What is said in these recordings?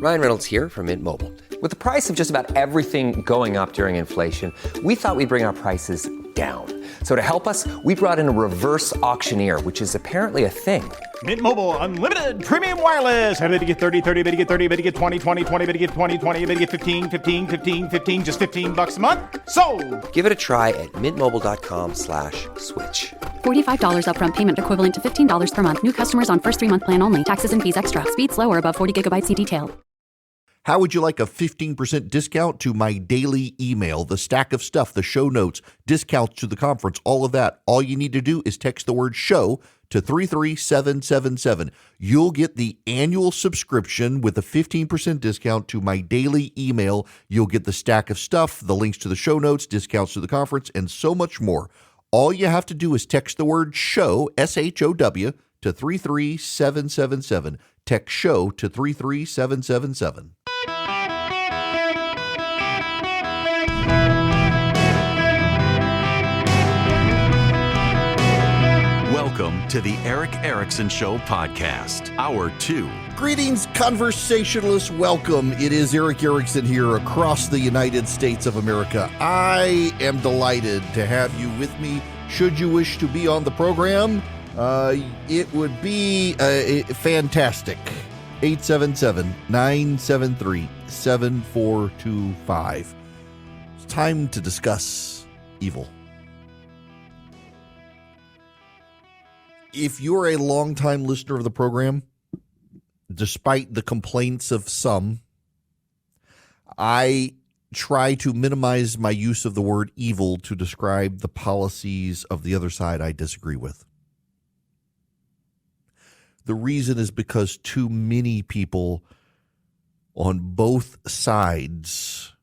Ryan Reynolds here from Mint Mobile. With the price of just about everything going up during inflation, we thought we'd bring our prices down. So to help us, we brought in a reverse auctioneer, which is apparently a thing. Mint Mobile Unlimited Premium Wireless. How to get 30, 30, bit to get 30, bit to get 20, 20, 20, bit to get 20, 20, bit to get 15, 15, 15, 15, just $15 a month? Sold! Give it a try at mintmobile.com/switch. $45 upfront payment equivalent to $15 per month. New customers on first 3-month plan only. Taxes and fees extra. Speed slower above 40 gigabytes. See detail. How would you like a 15% discount to my daily email, the stack of stuff, the show notes, discounts to the conference, all of that? All you need to do is text the word show to 33777. You'll get the annual subscription with a 15% discount to my daily email. You'll get the stack of stuff, the links to the show notes, discounts to the conference, and so much more. All you have to do is text the word show, SHOW, to 33777. Text show to 33777. Welcome to the Eric Erickson Show podcast, Hour 2. Greetings, conversationalists. Welcome. It is Eric Erickson here across the United States of America. I am delighted to have you with me. Should you wish to be on the program, it would be fantastic. 877-973-7425. It's time to discuss evil. If you're a longtime listener of the program, despite the complaints of some, I try to minimize my use of the word evil to describe the policies of the other side I disagree with. The reason is because too many people on both sides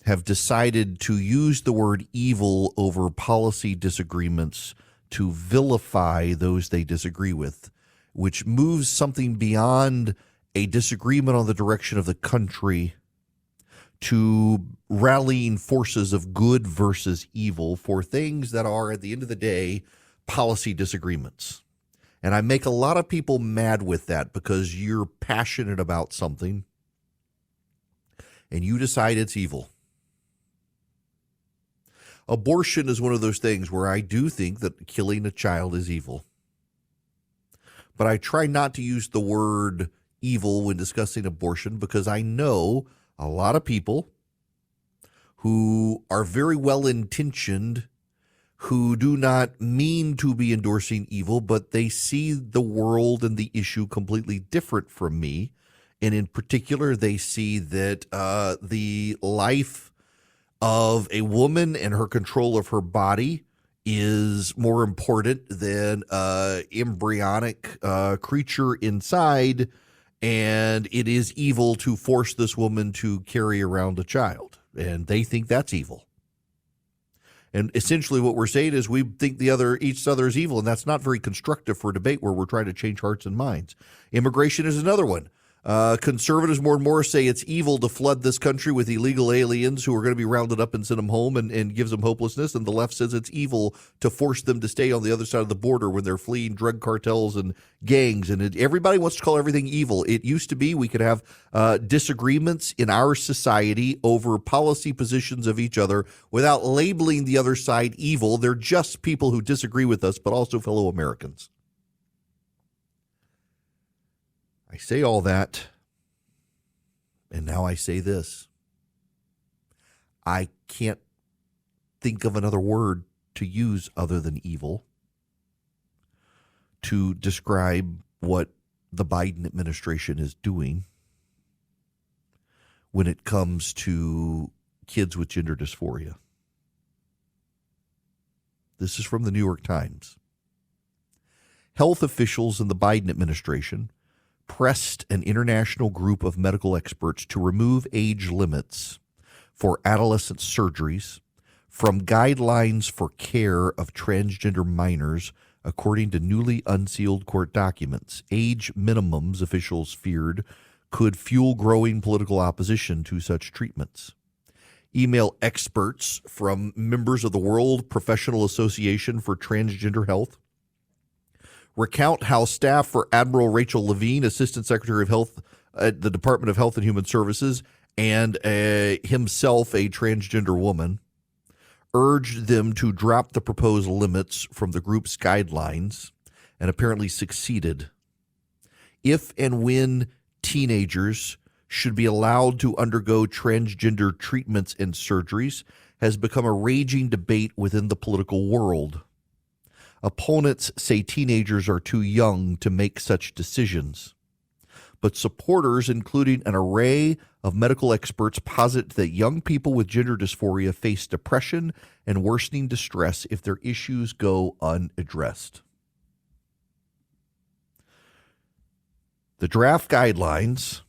have decided to use the word evil over policy disagreements to vilify those they disagree with, which moves something beyond a disagreement on the direction of the country to rallying forces of good versus evil for things that are, at the end of the day, policy disagreements. And I make a lot of people mad with that because you're passionate about something and you decide it's evil. Abortion is one of those things where I do think that killing a child is evil. But I try not to use the word evil when discussing abortion because I know a lot of people who are very well-intentioned, who do not mean to be endorsing evil, but they see the world and the issue completely different from me. And in particular, they see that the life of a woman and her control of her body is more important than embryonic creature inside, and it is evil to force this woman to carry around a child. And they think that's evil. And essentially what we're saying is we think each other is evil, and that's not very constructive for a debate where we're trying to change hearts and minds. Immigration is another one. Conservatives more and more say it's evil to flood this country with illegal aliens who are going to be rounded up and send them home and gives them hopelessness. And the left says it's evil to force them to stay on the other side of the border when they're fleeing drug cartels and gangs. And everybody wants to call everything evil. It used to be we could have disagreements in our society over policy positions of each other without labeling the other side evil. They're just people who disagree with us, but also fellow Americans. I say all that, and now I say this. I can't think of another word to use other than evil to describe what the Biden administration is doing when it comes to kids with gender dysphoria. This is from the New York Times. Health officials in the Biden administration pressed an international group of medical experts to remove age limits for adolescent surgeries from guidelines for care of transgender minors, according to newly unsealed court documents. Age minimums, officials feared, could fuel growing political opposition to such treatments. Email experts from members of the World Professional Association for Transgender Health recount how staff for Admiral Rachel Levine, Assistant Secretary of Health at the Department of Health and Human Services and himself a transgender woman, urged them to drop the proposed limits from the group's guidelines and apparently succeeded. If and when teenagers should be allowed to undergo transgender treatments and surgeries has become a raging debate within the political world. Opponents say teenagers are too young to make such decisions. But supporters, including an array of medical experts, posit that young people with gender dysphoria face depression and worsening distress if their issues go unaddressed. The draft guidelines,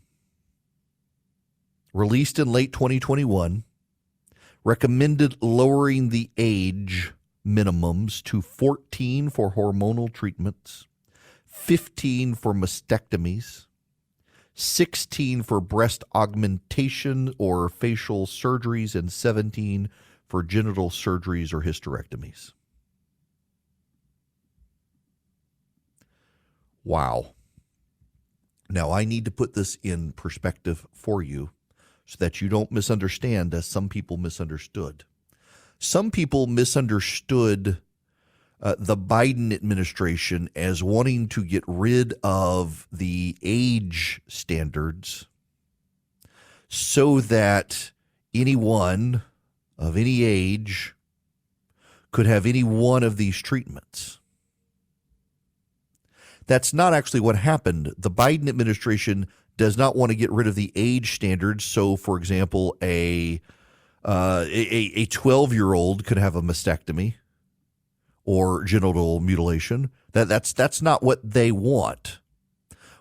released in late 2021, recommended lowering the age minimums to 14 for hormonal treatments, 15 for mastectomies, 16 for breast augmentation or facial surgeries, and 17 for genital surgeries or hysterectomies. Wow. Now, I need to put this in perspective for you so that you don't misunderstand, as some people misunderstood. Some people misunderstood the Biden administration as wanting to get rid of the age standards so that anyone of any age could have any one of these treatments. That's not actually what happened. The Biden administration does not want to get rid of the age standards. So, for example, a 12-year-old could have a mastectomy or genital mutilation. That's not what they want.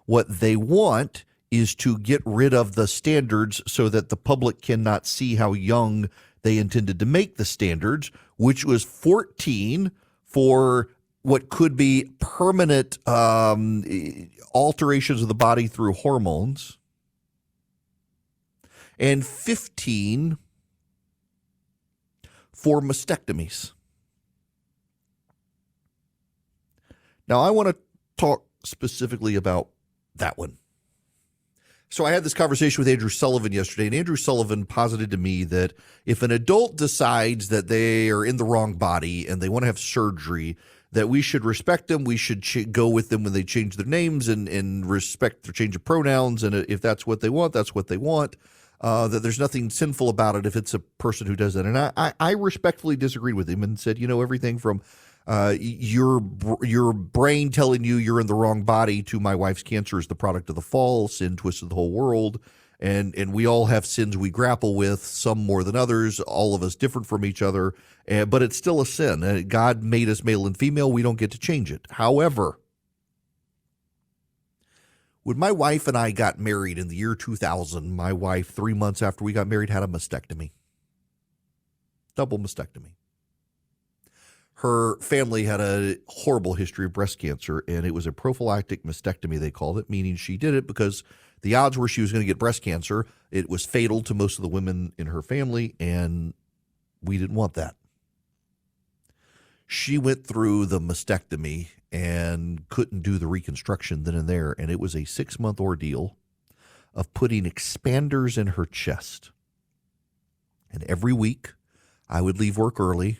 What they want is to get rid of the standards so that the public cannot see how young they intended to make the standards, which was 14 for what could be permanent alterations of the body through hormones, and 15 for mastectomies. Now, I want to talk specifically about that one. So I had this conversation with Andrew Sullivan yesterday, and Andrew Sullivan posited to me that if an adult decides that they are in the wrong body and they want to have surgery, that we should respect them. We should go with them when they change their names and respect their change of pronouns. And if that's what they want, that's what they want. That there's nothing sinful about it if it's a person who does that. And I respectfully disagreed with him and said, everything from your brain telling you you're in the wrong body to my wife's cancer is the product of the fall. Sin twisted the whole world. And we all have sins we grapple with, some more than others, all of us different from each other, but it's still a sin. God made us male and female. We don't get to change it. However, when my wife and I got married in the year 2000, my wife, 3 months after we got married, had a mastectomy. Double mastectomy. Her family had a horrible history of breast cancer, and it was a prophylactic mastectomy, they called it, meaning she did it because the odds were she was going to get breast cancer. It was fatal to most of the women in her family, and we didn't want that. She went through the mastectomy and couldn't do the reconstruction then and there, and it was a 6-month ordeal of putting expanders in her chest. And every week, I would leave work early,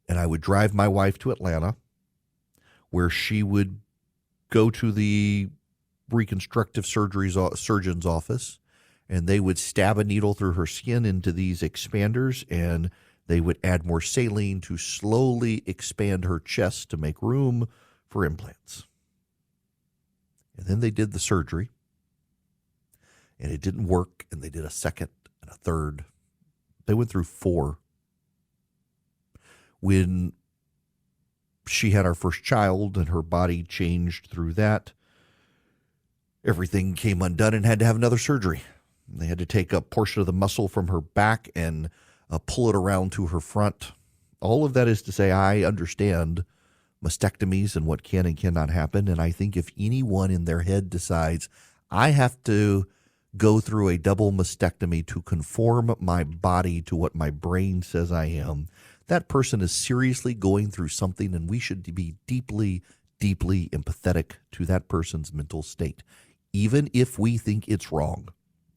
and I would drive my wife to Atlanta, where she would go to the reconstructive surgeon's office, and they would stab a needle through her skin into these expanders, and they would add more saline to slowly expand her chest to make room for implants. And then they did the surgery, and it didn't work, and they did a second and a third. They went through 4. When she had our first child and her body changed through that, everything came undone and had to have another surgery. They had to take a portion of the muscle from her back and pull it around to her front. All of that is to say, I understand mastectomies and what can and cannot happen. And I think if anyone in their head decides, I have to go through a double mastectomy to conform my body to what my brain says I am, that person is seriously going through something, and we should be deeply, deeply empathetic to that person's mental state. even if we think it's wrong,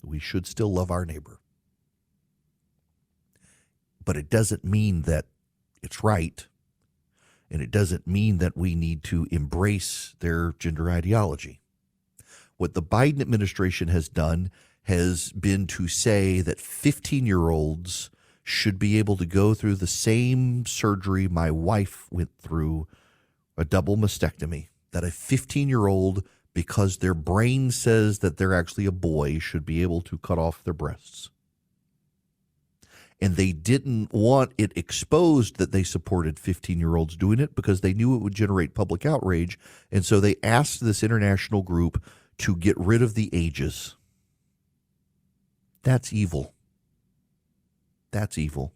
we should still love our neighbor. But it doesn't mean that it's right, and it doesn't mean that we need to embrace their gender ideology. What the Biden administration has done has been to say that 15-year-olds should be able to go through the same surgery my wife went through, a double mastectomy, that a 15-year-old, because their brain says that they're actually a boy, should be able to cut off their breasts. And they didn't want it exposed that they supported 15-year-olds doing it because they knew it would generate public outrage. And so they asked this international group to get rid of the ages. That's evil. That's evil.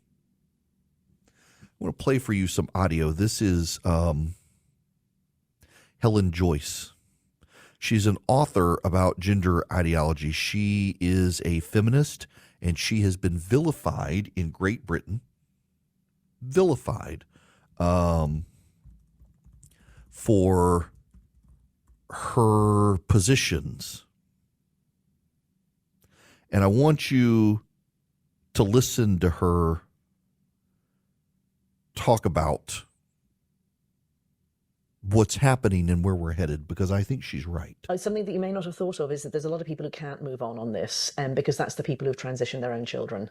I want to play for you some audio. This is Helen Joyce. She's an author about gender ideology. She is a feminist, and she has been vilified in Great Britain. Vilified for her positions. And I want you to listen to her talk about what's happening and where we're headed, because I think she's right. Something that you may not have thought of is that there's a lot of people who can't move on this, because that's the people who've transitioned their own children.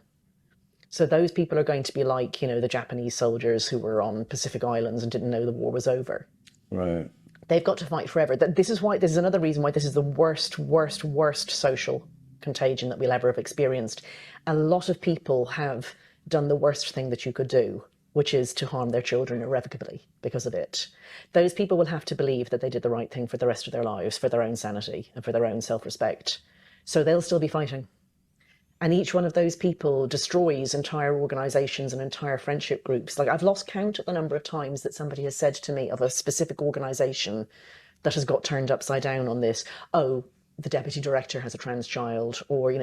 So those people are going to be like, the Japanese soldiers who were on Pacific Islands and didn't know the war was over. Right. They've got to fight forever. This is another reason why this is the worst social contagion that we'll ever have experienced. A lot of people have done the worst thing that you could do, which is to harm their children irrevocably because of it. Those people will have to believe that they did the right thing for the rest of their lives, for their own sanity and for their own self-respect. So they'll still be fighting. And each one of those people destroys entire organizations and entire friendship groups. Like, I've lost count of the number of times that somebody has said to me of a specific organization that has got turned upside down on this. Oh, the deputy director has a trans child, or,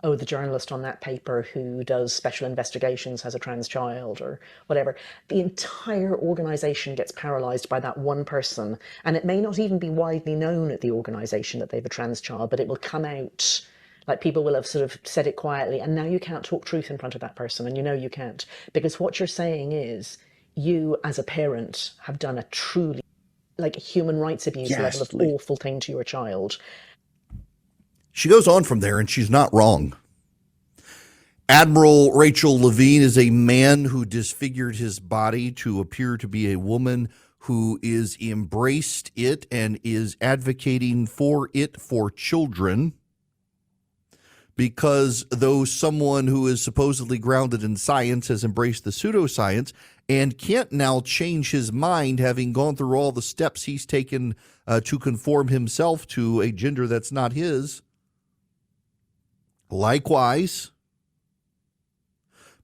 oh, the journalist on that paper who does special investigations has a trans child, or whatever. The entire organization gets paralyzed by that one person. And it may not even be widely known at the organization that they have a trans child, but it will come out. Like, people will have sort of said it quietly, and now you can't talk truth in front of that person, and you can't. Because what you're saying is, you as a parent have done a truly, human rights abuse level of awful thing to your child. She goes on from there, and she's not wrong. Admiral Rachel Levine is a man who disfigured his body to appear to be a woman who is embraced it and is advocating for it for children. Because though someone who is supposedly grounded in science has embraced the pseudoscience and can't now change his mind, having gone through all the steps he's taken to conform himself to a gender that's not his. Likewise,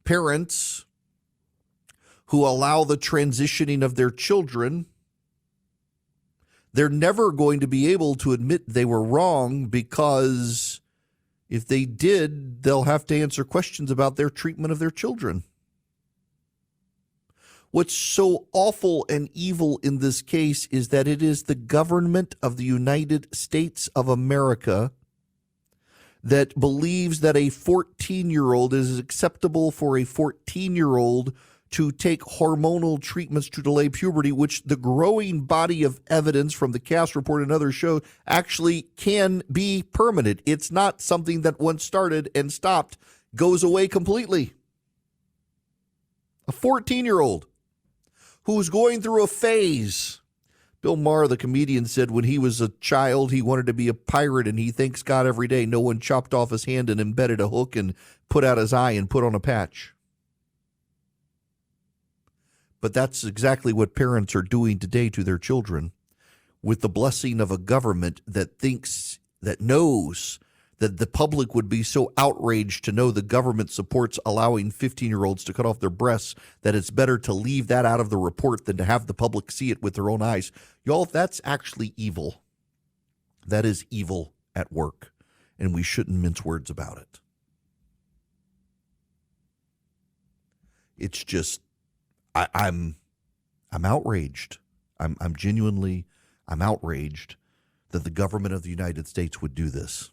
parents who allow the transitioning of their children, they're never going to be able to admit they were wrong, because if they did, they'll have to answer questions about their treatment of their children. What's so awful and evil in this case is that it is the government of the United States of America that believes that a 14-year-old is acceptable for a 14-year-old to take hormonal treatments to delay puberty, which the growing body of evidence from the Cass report and others show actually can be permanent. It's not something that once started and stopped goes away completely. A 14-year-old who's going through a phase. Bill Maher, the comedian, said when he was a child, he wanted to be a pirate, and he thanks God every day no one chopped off his hand and embedded a hook and put out his eye and put on a patch. But that's exactly what parents are doing today to their children, with the blessing of a government that knows that the public would be so outraged to know the government supports allowing 15-year-olds to cut off their breasts that it's better to leave that out of the report than to have the public see it with their own eyes. Y'all, that's actually evil. That is evil at work, and we shouldn't mince words about it. It's just, I'm outraged. I'm outraged that the government of the United States would do this.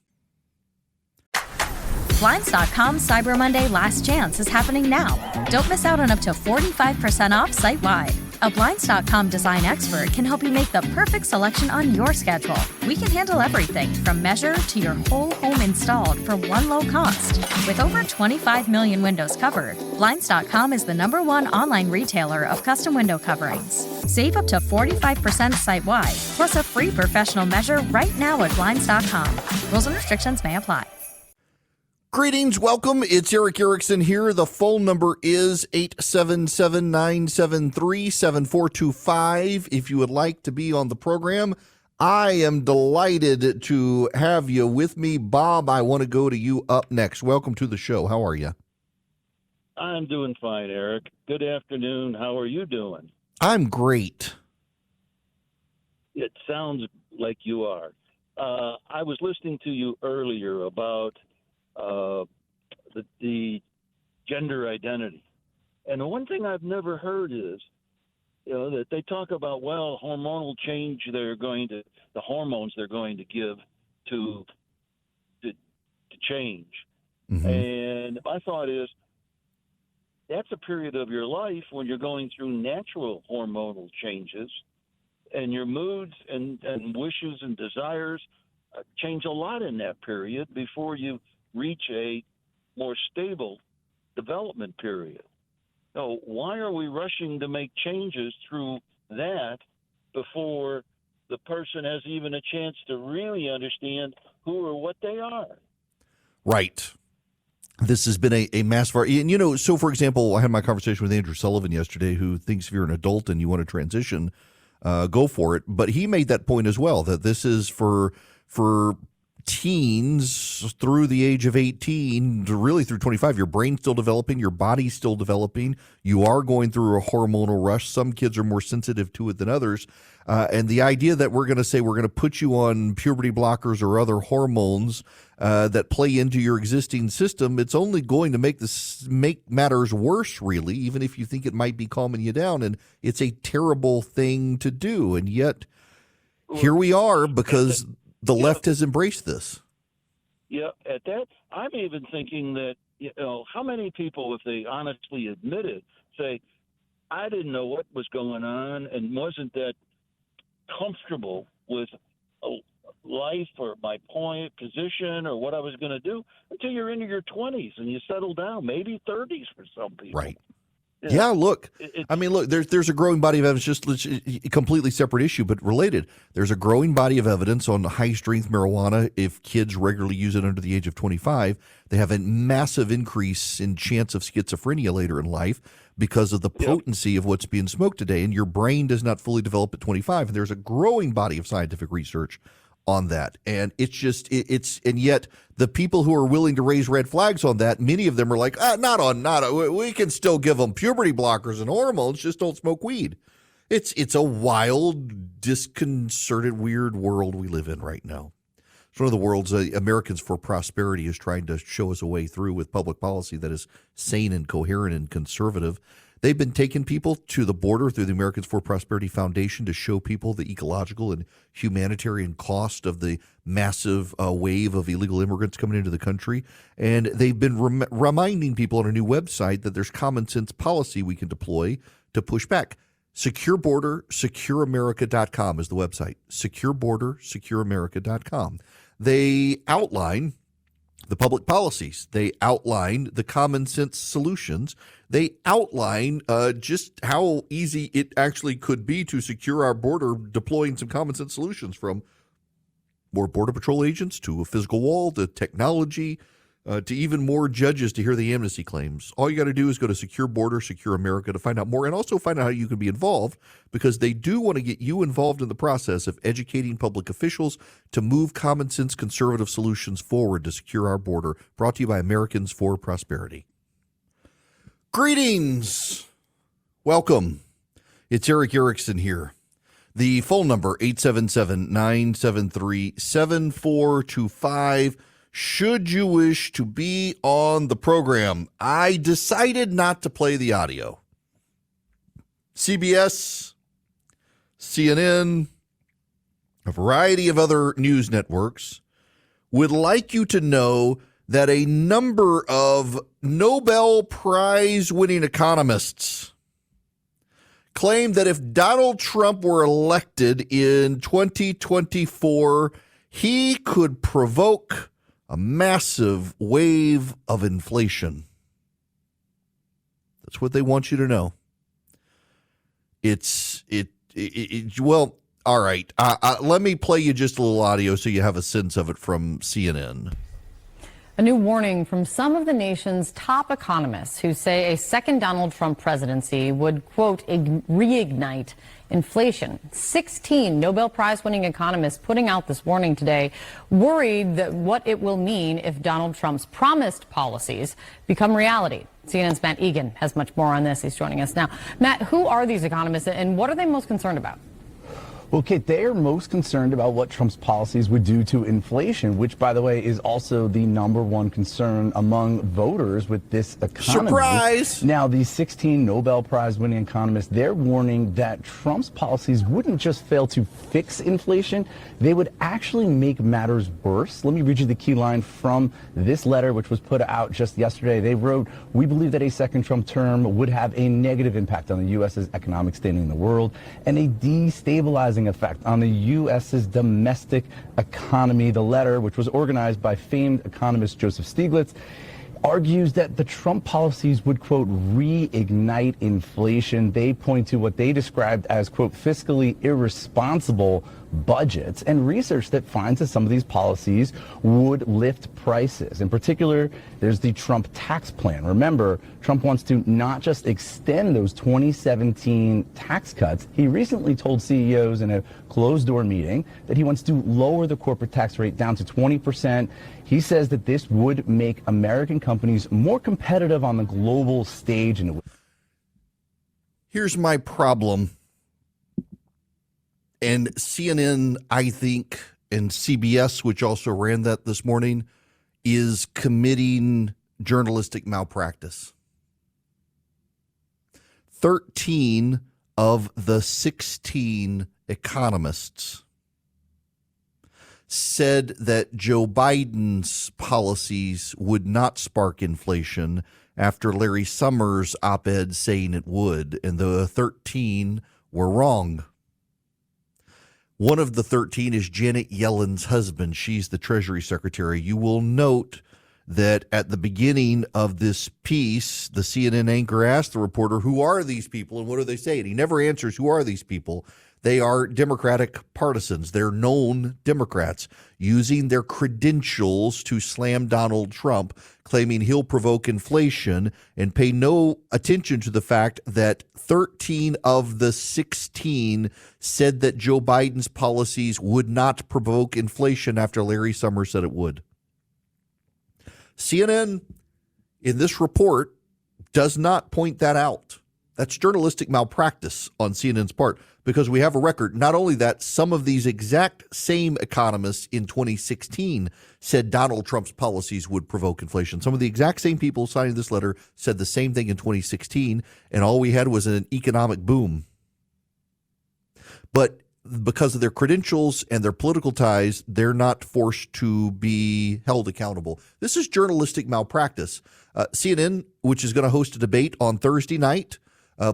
Blinds.com Cyber Monday Last Chance is happening now. Don't miss out on up to 45% off site-wide. A Blinds.com design expert can help you make the perfect selection on your schedule. We can handle everything from measure to your whole home installed for one low cost. With over 25 million windows covered, Blinds.com is the #1 online retailer of custom window coverings. Save up to 45% site-wide, plus a free professional measure right now at Blinds.com. Rules and restrictions may apply. Greetings, welcome. It's Eric Erickson here. The phone number is 877-973-7425. If you would like to be on the program, I am delighted to have you with me. Bob, I want to go to you up next. Welcome to the show. How are you? I'm doing fine, Eric. Good afternoon. How are you doing? I'm great. It sounds like you are. I was listening to you earlier about the gender identity. And the one thing I've never heard is, that they talk about, hormonal change the hormones they're going to give to change. Mm-hmm. And my thought is, that's a period of your life when you're going through natural hormonal changes, and your moods and wishes and desires change a lot in that period before you reach a more stable development period. So why are we rushing to make changes through that before the person has even a chance to really understand who or what they are? Right. This has been a massive, and so for example, I had my conversation with Andrew Sullivan yesterday, who thinks if you're an adult and you want to transition, go for it. But he made that point as well, that this is for teens through the age of 18, really through 25. Your brain's still developing, your body's still developing. You are going through a hormonal rush. Some kids are more sensitive to it than others. And the idea that we're going to say we're going to put you on puberty blockers or other hormones that play into your existing system, it's only going to make matters worse, really, even if you think it might be calming you down. And it's a terrible thing to do. And yet here we are because the left has embraced this. Yeah, at that, I'm even thinking that, how many people, if they honestly admit it, say, I didn't know what was going on and wasn't that comfortable with life or my position or what I was going to do until you're into your 20s and you settle down, maybe 30s for some people. Right. Yeah, look, there's a growing body of evidence, just a completely separate issue, but related. There's a growing body of evidence on high-strength marijuana. If kids regularly use it under the age of 25, they have a massive increase in chance of schizophrenia later in life because of the potency of what's being smoked today. And your brain does not fully develop at 25. And there's a growing body of scientific research on that. And and yet the people who are willing to raise red flags on that, many of them are like, we can still give them puberty blockers and hormones, just don't smoke weed. It's a wild, disconcerted, weird world we live in right now. It's one of the world's Americans for Prosperity is trying to show us a way through with public policy that is sane and coherent and conservative. They've been taking people to the border through the Americans for Prosperity Foundation to show people the ecological and humanitarian cost of the massive wave of illegal immigrants coming into the country. And they've been reminding people on a new website that there's common sense policy we can deploy to push back. Secure Border, SecureAmerica.com is the website. Secure Border, SecureAmerica.com. They outline the public policies. They outline the common sense solutions. They outline just how easy it actually could be to secure our border, deploying some common sense solutions, from more Border Patrol agents to a physical wall to technology to even more judges to hear the amnesty claims. All you got to do is go to Secure Border, Secure America to find out more, and also find out how you can be involved, because they do want to get you involved in the process of educating public officials to move common sense conservative solutions forward to secure our border. Brought to you by Americans for Prosperity. Greetings. Welcome. It's Eric Erickson here. The phone number, 877-973-7425. Should you wish to be on the program, I decided not to play the audio. CBS, CNN, a variety of other news networks would like you to know that a number of Nobel Prize winning economists claim that if Donald Trump were elected in 2024, he could provoke a massive wave of inflation. That's what they want you to know. Well, all right. Let me play you just a little audio so you have a sense of it from CNN. A new warning from some of the nation's top economists who say a second Donald Trump presidency would, quote, reignite inflation. 16 Nobel Prize-winning economists putting out this warning today, worried that what it will mean if Donald Trump's promised policies become reality. CNN's Matt Egan has much more on this. He's joining us now. Matt, who are these economists and what are they most concerned about? Well, Kate, they are most concerned about what Trump's policies would do to inflation, which, by the way, is also the #1 concern among voters with this economy. Surprise! Now, these 16 Nobel Prize-winning economists, they're warning that Trump's policies wouldn't just fail to fix inflation, they would actually make matters worse. Let me read you the key line from this letter, which was put out just yesterday. They wrote, "We believe that a second Trump term would have a negative impact on the U.S.'s economic standing in the world and a destabilizing effect on the U.S.'s domestic economy." The letter, which was organized by famed economist Joseph Stiglitz, argues that the Trump policies would, quote, reignite inflation. They point to what they described as, quote, fiscally irresponsible budgets and research that finds that some of these policies would lift prices. In particular, there's the Trump tax plan. Remember, Trump wants to not just extend those 2017 tax cuts. He recently told CEOs in a closed-door meeting that he wants to lower the corporate tax rate down to 20%. He says that this would make American companies more competitive on the global stage. Here's my problem. And CNN, I think, and CBS, which also ran that this morning, is committing journalistic malpractice. 13 of the 16 economists said that Joe Biden's policies would not spark inflation after Larry Summers' op-ed saying it would, and the 13 were wrong. One of the 13 is Janet Yellen's husband. She's the Treasury Secretary. You will note that at the beginning of this piece, the CNN anchor asked the reporter, who are these people and what do they say? And he never answers, who are these people? They are Democratic partisans. They're known Democrats using their credentials to slam Donald Trump, claiming he'll provoke inflation, and pay no attention to the fact that 13 of the 16 said that Joe Biden's policies would not provoke inflation after Larry Summers said it would. CNN, in this report, does not point that out. That's journalistic malpractice on CNN's part, because we have a record. Not only that, some of these exact same economists in 2016 said Donald Trump's policies would provoke inflation. Some of the exact same people signing this letter said the same thing in 2016, and all we had was an economic boom. But because of their credentials and their political ties, they're not forced to be held accountable. This is journalistic malpractice. CNN, which is going to host a debate on Thursday night,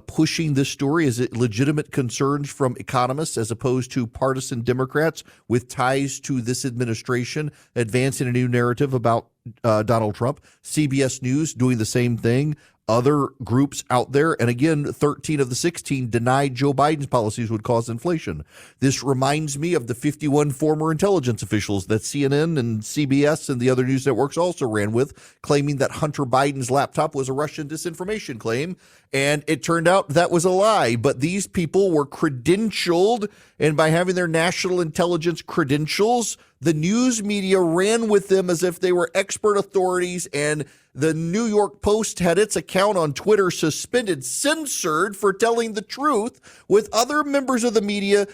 pushing this story as legitimate concerns from economists as opposed to partisan Democrats with ties to this administration, advancing a new narrative about Donald Trump. CBS News doing the same thing. Other groups out there, and again, 13 of the 16 denied Joe Biden's policies would cause inflation. This reminds me of the 51 former intelligence officials that CNN and CBS and the other news networks also ran with, claiming that Hunter Biden's laptop was a Russian disinformation claim, and it turned out that was a lie. But these people were credentialed, and by having their national intelligence credentials, the news media ran with them as if they were expert authorities, and the New York Post had its account on Twitter suspended, censored for telling the truth, with other members of the media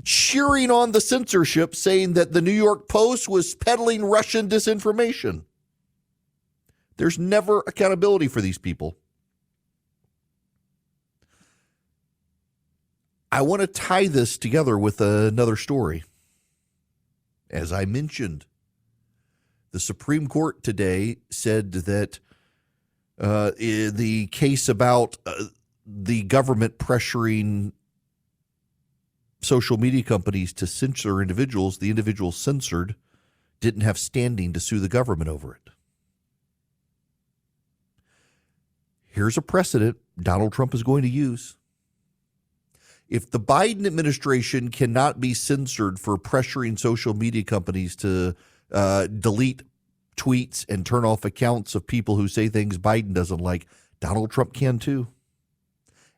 cheering on the censorship, saying that the New York Post was peddling Russian disinformation. There's never accountability for these people. I want to tie this together with another story. As I mentioned, the Supreme Court today said that the case about the government pressuring social media companies to censor individuals, the individuals censored didn't have standing to sue the government over it. Here's a precedent Donald Trump is going to use. If the Biden administration cannot be censored for pressuring social media companies to delete tweets and turn off accounts of people who say things Biden doesn't like, Donald Trump can too.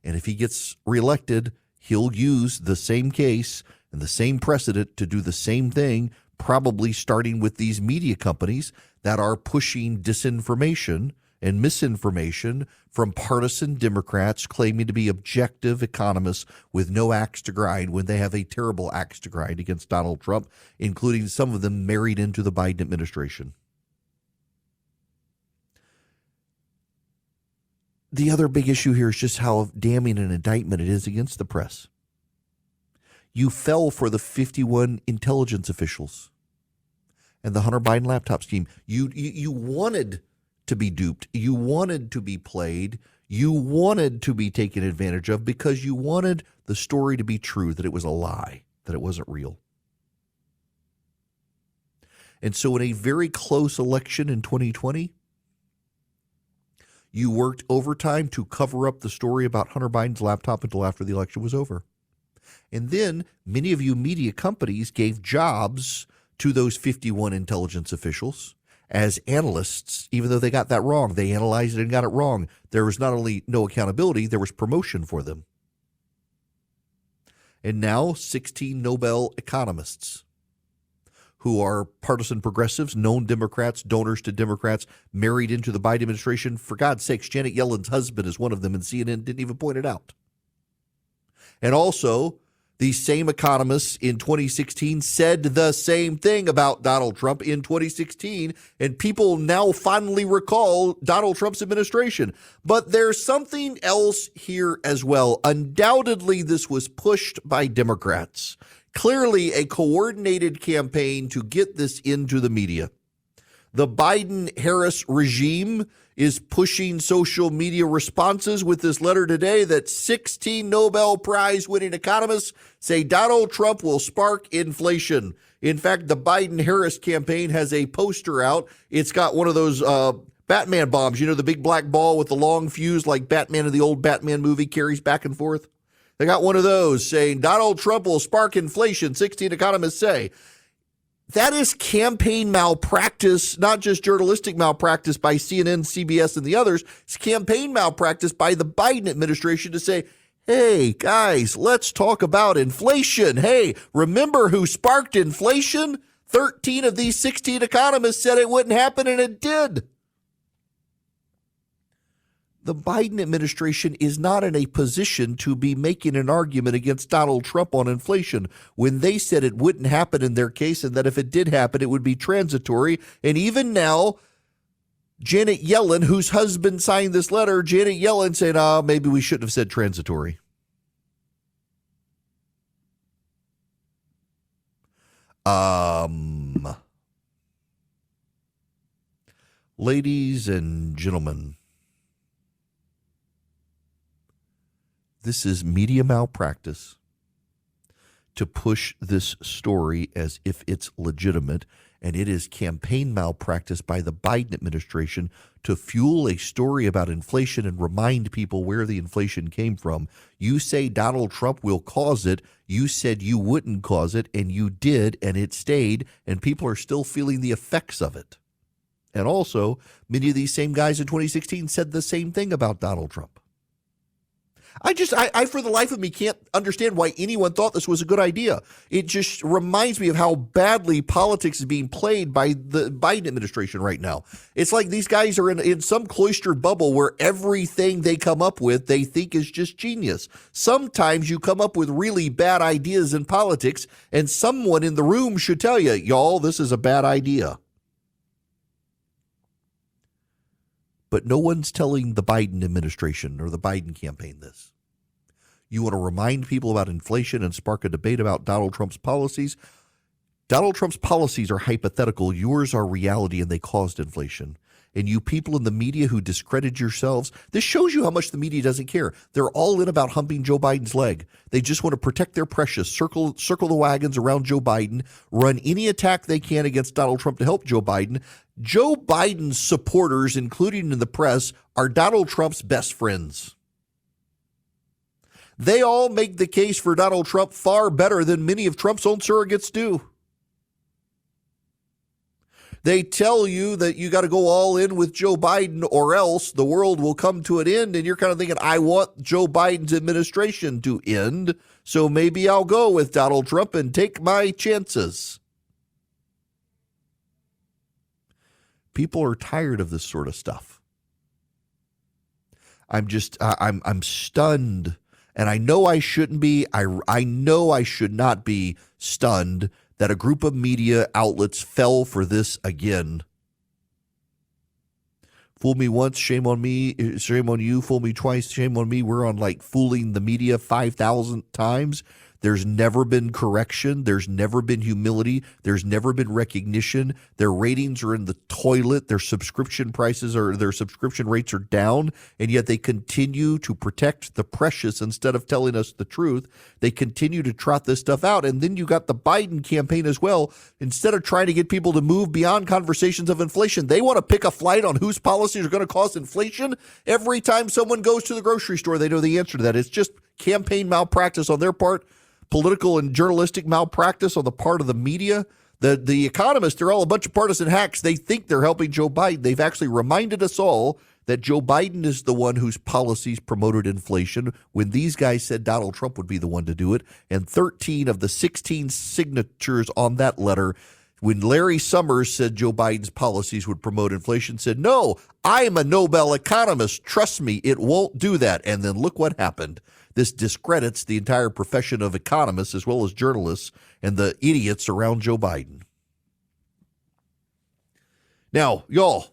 And if he gets reelected, he'll use the same case and the same precedent to do the same thing, probably starting with these media companies that are pushing disinformation and misinformation from partisan Democrats claiming to be objective economists with no axe to grind when they have a terrible axe to grind against Donald Trump, including some of them married into the Biden administration. The other big issue here is just how damning an indictment it is against the press. You fell for the 51 intelligence officials and the Hunter Biden laptop scheme. You wanted to be duped. You wanted to be played. You wanted to be taken advantage of because you wanted the story to be true, that it was a lie, that it wasn't real. And so in a very close election in 2020, you worked overtime to cover up the story about Hunter Biden's laptop until after the election was over. And then many of you media companies gave jobs to those 51 intelligence officials as analysts, even though they got that wrong. They analyzed it and got it wrong. There was not only no accountability, there was promotion for them. And now 16 Nobel economists who are partisan progressives, known Democrats, donors to Democrats, married into the Biden administration. For God's sakes, Janet Yellen's husband is one of them, and CNN didn't even point it out. And also, these same economists in 2016 said the same thing about Donald Trump in 2016, and people now finally recall Donald Trump's administration. But there's something else here as well. Undoubtedly, this was pushed by Democrats. Clearly a coordinated campaign to get this into the media. The Biden-Harris regime is pushing social media responses with this letter today that 16 Nobel Prize-winning economists say Donald Trump will spark inflation. In fact, the Biden-Harris campaign has a poster out. It's got one of those Batman bombs, you know, the big black ball with the long fuse like Batman in the old Batman movie carries back and forth. They got one of those saying Donald Trump will spark inflation, 16 economists say. That is campaign malpractice, not just journalistic malpractice by CNN, CBS, and the others. It's campaign malpractice by the Biden administration to say, hey, guys, let's talk about inflation. Hey, remember who sparked inflation? 13 of these 16 economists said it wouldn't happen, and it did. The Biden administration is not in a position to be making an argument against Donald Trump on inflation when they said it wouldn't happen in their case and that if it did happen, it would be transitory. And even now, Janet Yellen, whose husband signed this letter, Janet Yellen said, maybe we shouldn't have said transitory. Ladies and gentlemen, this is media malpractice to push this story as if it's legitimate, and it is campaign malpractice by the Biden administration to fuel a story about inflation and remind people where the inflation came from. You say Donald Trump will cause it. You said you wouldn't cause it, and you did, and it stayed, and people are still feeling the effects of it. And also, many of these same guys in 2016 said the same thing about Donald Trump. I for the life of me can't understand why anyone thought this was a good idea. It just reminds me of how badly politics is being played by the Biden administration right now. It's like these guys are in some cloistered bubble where everything they come up with they think is just genius. Sometimes you come up with really bad ideas in politics, and someone in the room should tell you, y'all, this is a bad idea. But no one's telling the Biden administration or the Biden campaign this. You want to remind people about inflation and spark a debate about Donald Trump's policies? Donald Trump's policies are hypothetical. Yours are reality, and they caused inflation. And you people in the media who discredit yourselves, this shows you how much the media doesn't care. They're all in about humping Joe Biden's leg. They just want to protect their precious, circle the wagons around Joe Biden, run any attack they can against Donald Trump to help Joe Biden. Joe Biden's supporters, including in the press, are Donald Trump's best friends. They all make the case for Donald Trump far better than many of Trump's own surrogates do. They tell you that you got to go all in with Joe Biden or else the world will come to an end. And you're kind of thinking, I want Joe Biden's administration to end, so maybe I'll go with Donald Trump and take my chances. People are tired of this sort of stuff. I'm stunned. And I know I shouldn't be. I know I should not be stunned that a group of media outlets fell for this again. Fool me once, shame on me, shame on you. Fool me twice, shame on me. We're on like fooling the media 5,000 times. There's never been correction. There's never been humility. There's never been recognition. Their ratings are in the toilet. Their subscription rates are down, and yet they continue to protect the precious instead of telling us the truth. They continue to trot this stuff out. And then you got the Biden campaign as well. Instead of trying to get people to move beyond conversations of inflation, they want to pick a flight on whose policies are going to cause inflation. Every time someone goes to the grocery store, they know the answer to that. It's just campaign malpractice on their part. Political and journalistic malpractice on the part of the media. The economists, they're all a bunch of partisan hacks. They think they're helping Joe Biden. They've actually reminded us all that Joe Biden is the one whose policies promoted inflation when these guys said Donald Trump would be the one to do it. And 13 of the 16 signatures on that letter, when Larry Summers said Joe Biden's policies would promote inflation, said, no, I'm a Nobel economist. Trust me, it won't do that. And then look what happened. This discredits the entire profession of economists as well as journalists and the idiots around Joe Biden. Now, y'all,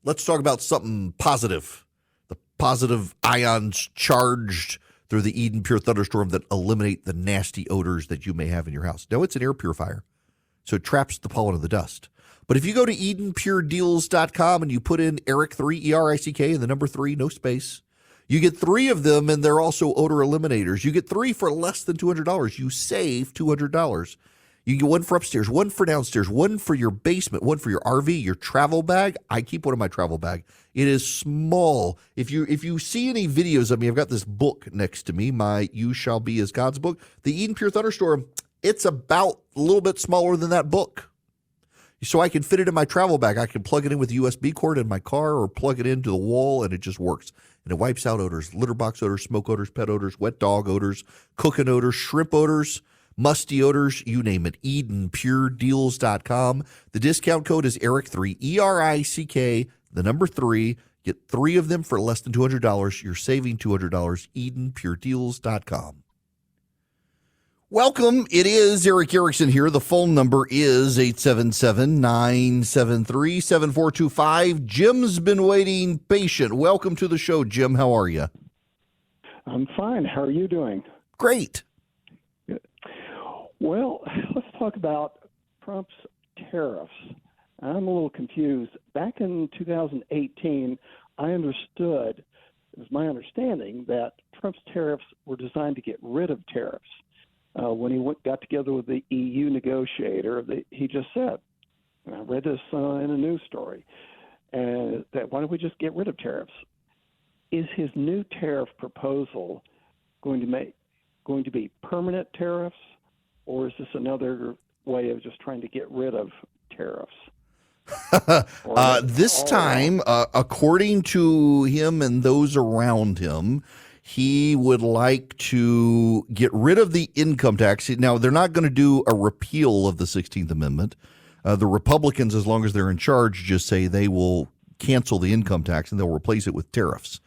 let's talk about something positive. The positive ions charged through the Eden Pure thunderstorm that eliminate the nasty odors that you may have in your house. Now, it's an air purifier, so it traps the pollen and the dust. But if you go to EdenPureDeals.com and you put in Eric3, E-R-I-C-K, and the number 3, no space, you get 3 of them, and they're also odor eliminators. You get 3 for less than $200. You save $200. You get 1 for upstairs, 1 for downstairs, 1 for your basement, 1 for your RV, your travel bag. I keep one in my travel bag. It is small. If you see any videos of me, I've got this book next to me, my You Shall Be as God's book. The Eden Pure Thunderstorm, it's about a little bit smaller than that book. So I can fit it in my travel bag. I can plug it in with a USB cord in my car or plug it into the wall, and it just works. And it wipes out odors, litter box odors, smoke odors, pet odors, wet dog odors, cooking odors, shrimp odors, musty odors, you name it. EdenPureDeals.com. The discount code is Eric3, E-R-I-C-K, the number 3. Get 3 of them for less than $200. You're saving $200. EdenPureDeals.com. Welcome. It is Eric Erickson here. The phone number is 877-973-7425. Jim's been waiting patient. Welcome to the show, Jim. How are you? I'm fine. How are you doing? Great. Good. Well, let's talk about Trump's tariffs. I'm a little confused. Back in 2018, I understood, it was my understanding, that Trump's tariffs were designed to get rid of tariffs. When he got together with the EU negotiator, he just said, and I read this in a news story, that why don't we just get rid of tariffs? Is his new tariff proposal going to be permanent tariffs, or is this another way of just trying to get rid of tariffs? This time, according to him and those around him, he would like to get rid of the income tax. Now, they're not going to do a repeal of the 16th Amendment. The Republicans, as long as they're in charge, just say they will cancel the income tax and they'll replace it with tariffs.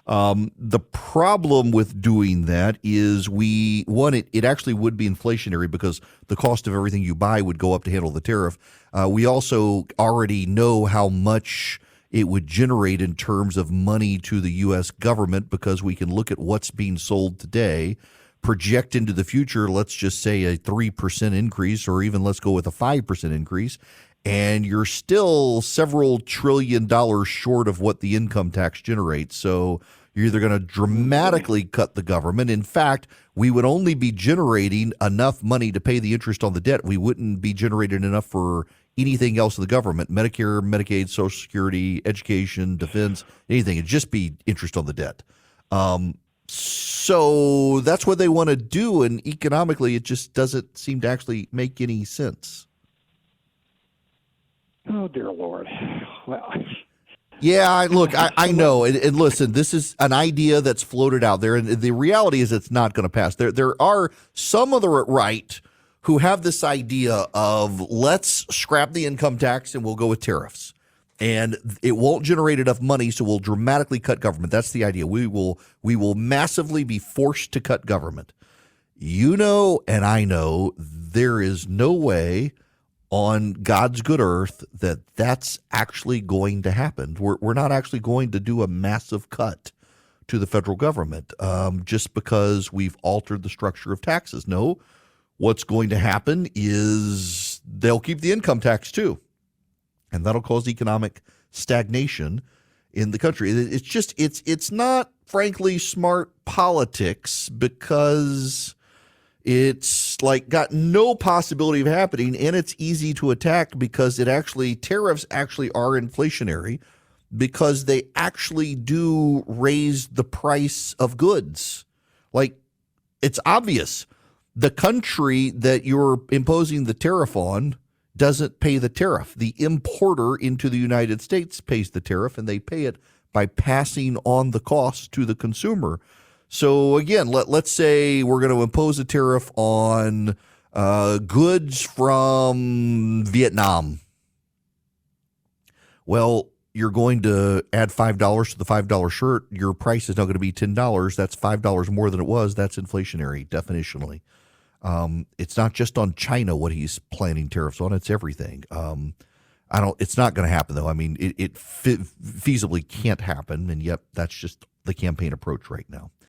The problem with doing that is it actually would be inflationary because the cost of everything you buy would go up to handle the tariff. We also already know how much it would generate in terms of money to the U.S. government because we can look at what's being sold today project into the future, let's just say a 3% increase, or even let's go with a 5% increase, and you're still several $1 trillion short of what the income tax generates. So you're either going to dramatically cut the government. In fact, we would only be generating enough money to pay the interest on the debt. We wouldn't be generating enough for anything else in the government: Medicare, Medicaid, Social Security, education, defense, anything. It'd just be interest on the debt. So that's what they want to do, and economically it just doesn't seem to actually make any sense. Oh, dear Lord. Well, yeah, I know. And listen, this is an idea that's floated out there, and the reality is it's not going to pass. There are some of the right who have this idea of, let's scrap the income tax and we'll go with tariffs. And it won't generate enough money, so we'll dramatically cut government. That's the idea. We will massively be forced to cut government. You know, and I know, there is no way on God's good earth that that's actually going to happen. We're not actually going to do a massive cut to the federal government just because we've altered the structure of taxes. No, what's going to happen is they'll keep the income tax too, and that'll cause economic stagnation in the country. It's not, frankly, smart politics, because it's like got no possibility of happening, and it's easy to attack because tariffs actually are inflationary, because they actually do raise the price of goods. Like, it's obvious. The country that you're imposing the tariff on doesn't pay the tariff. The importer into the United States pays the tariff, and they pay it by passing on the cost to the consumer. So again, let's say we're going to impose a tariff on goods from Vietnam. Well, you're going to add $5 to the $5 shirt. Your price is now going to be $10. That's $5 more than it was. That's inflationary, definitionally. It's not just on China what he's planning tariffs on. It's everything. It's not going to happen, though. I mean, it feasibly can't happen, and yet that's just the campaign approach right now.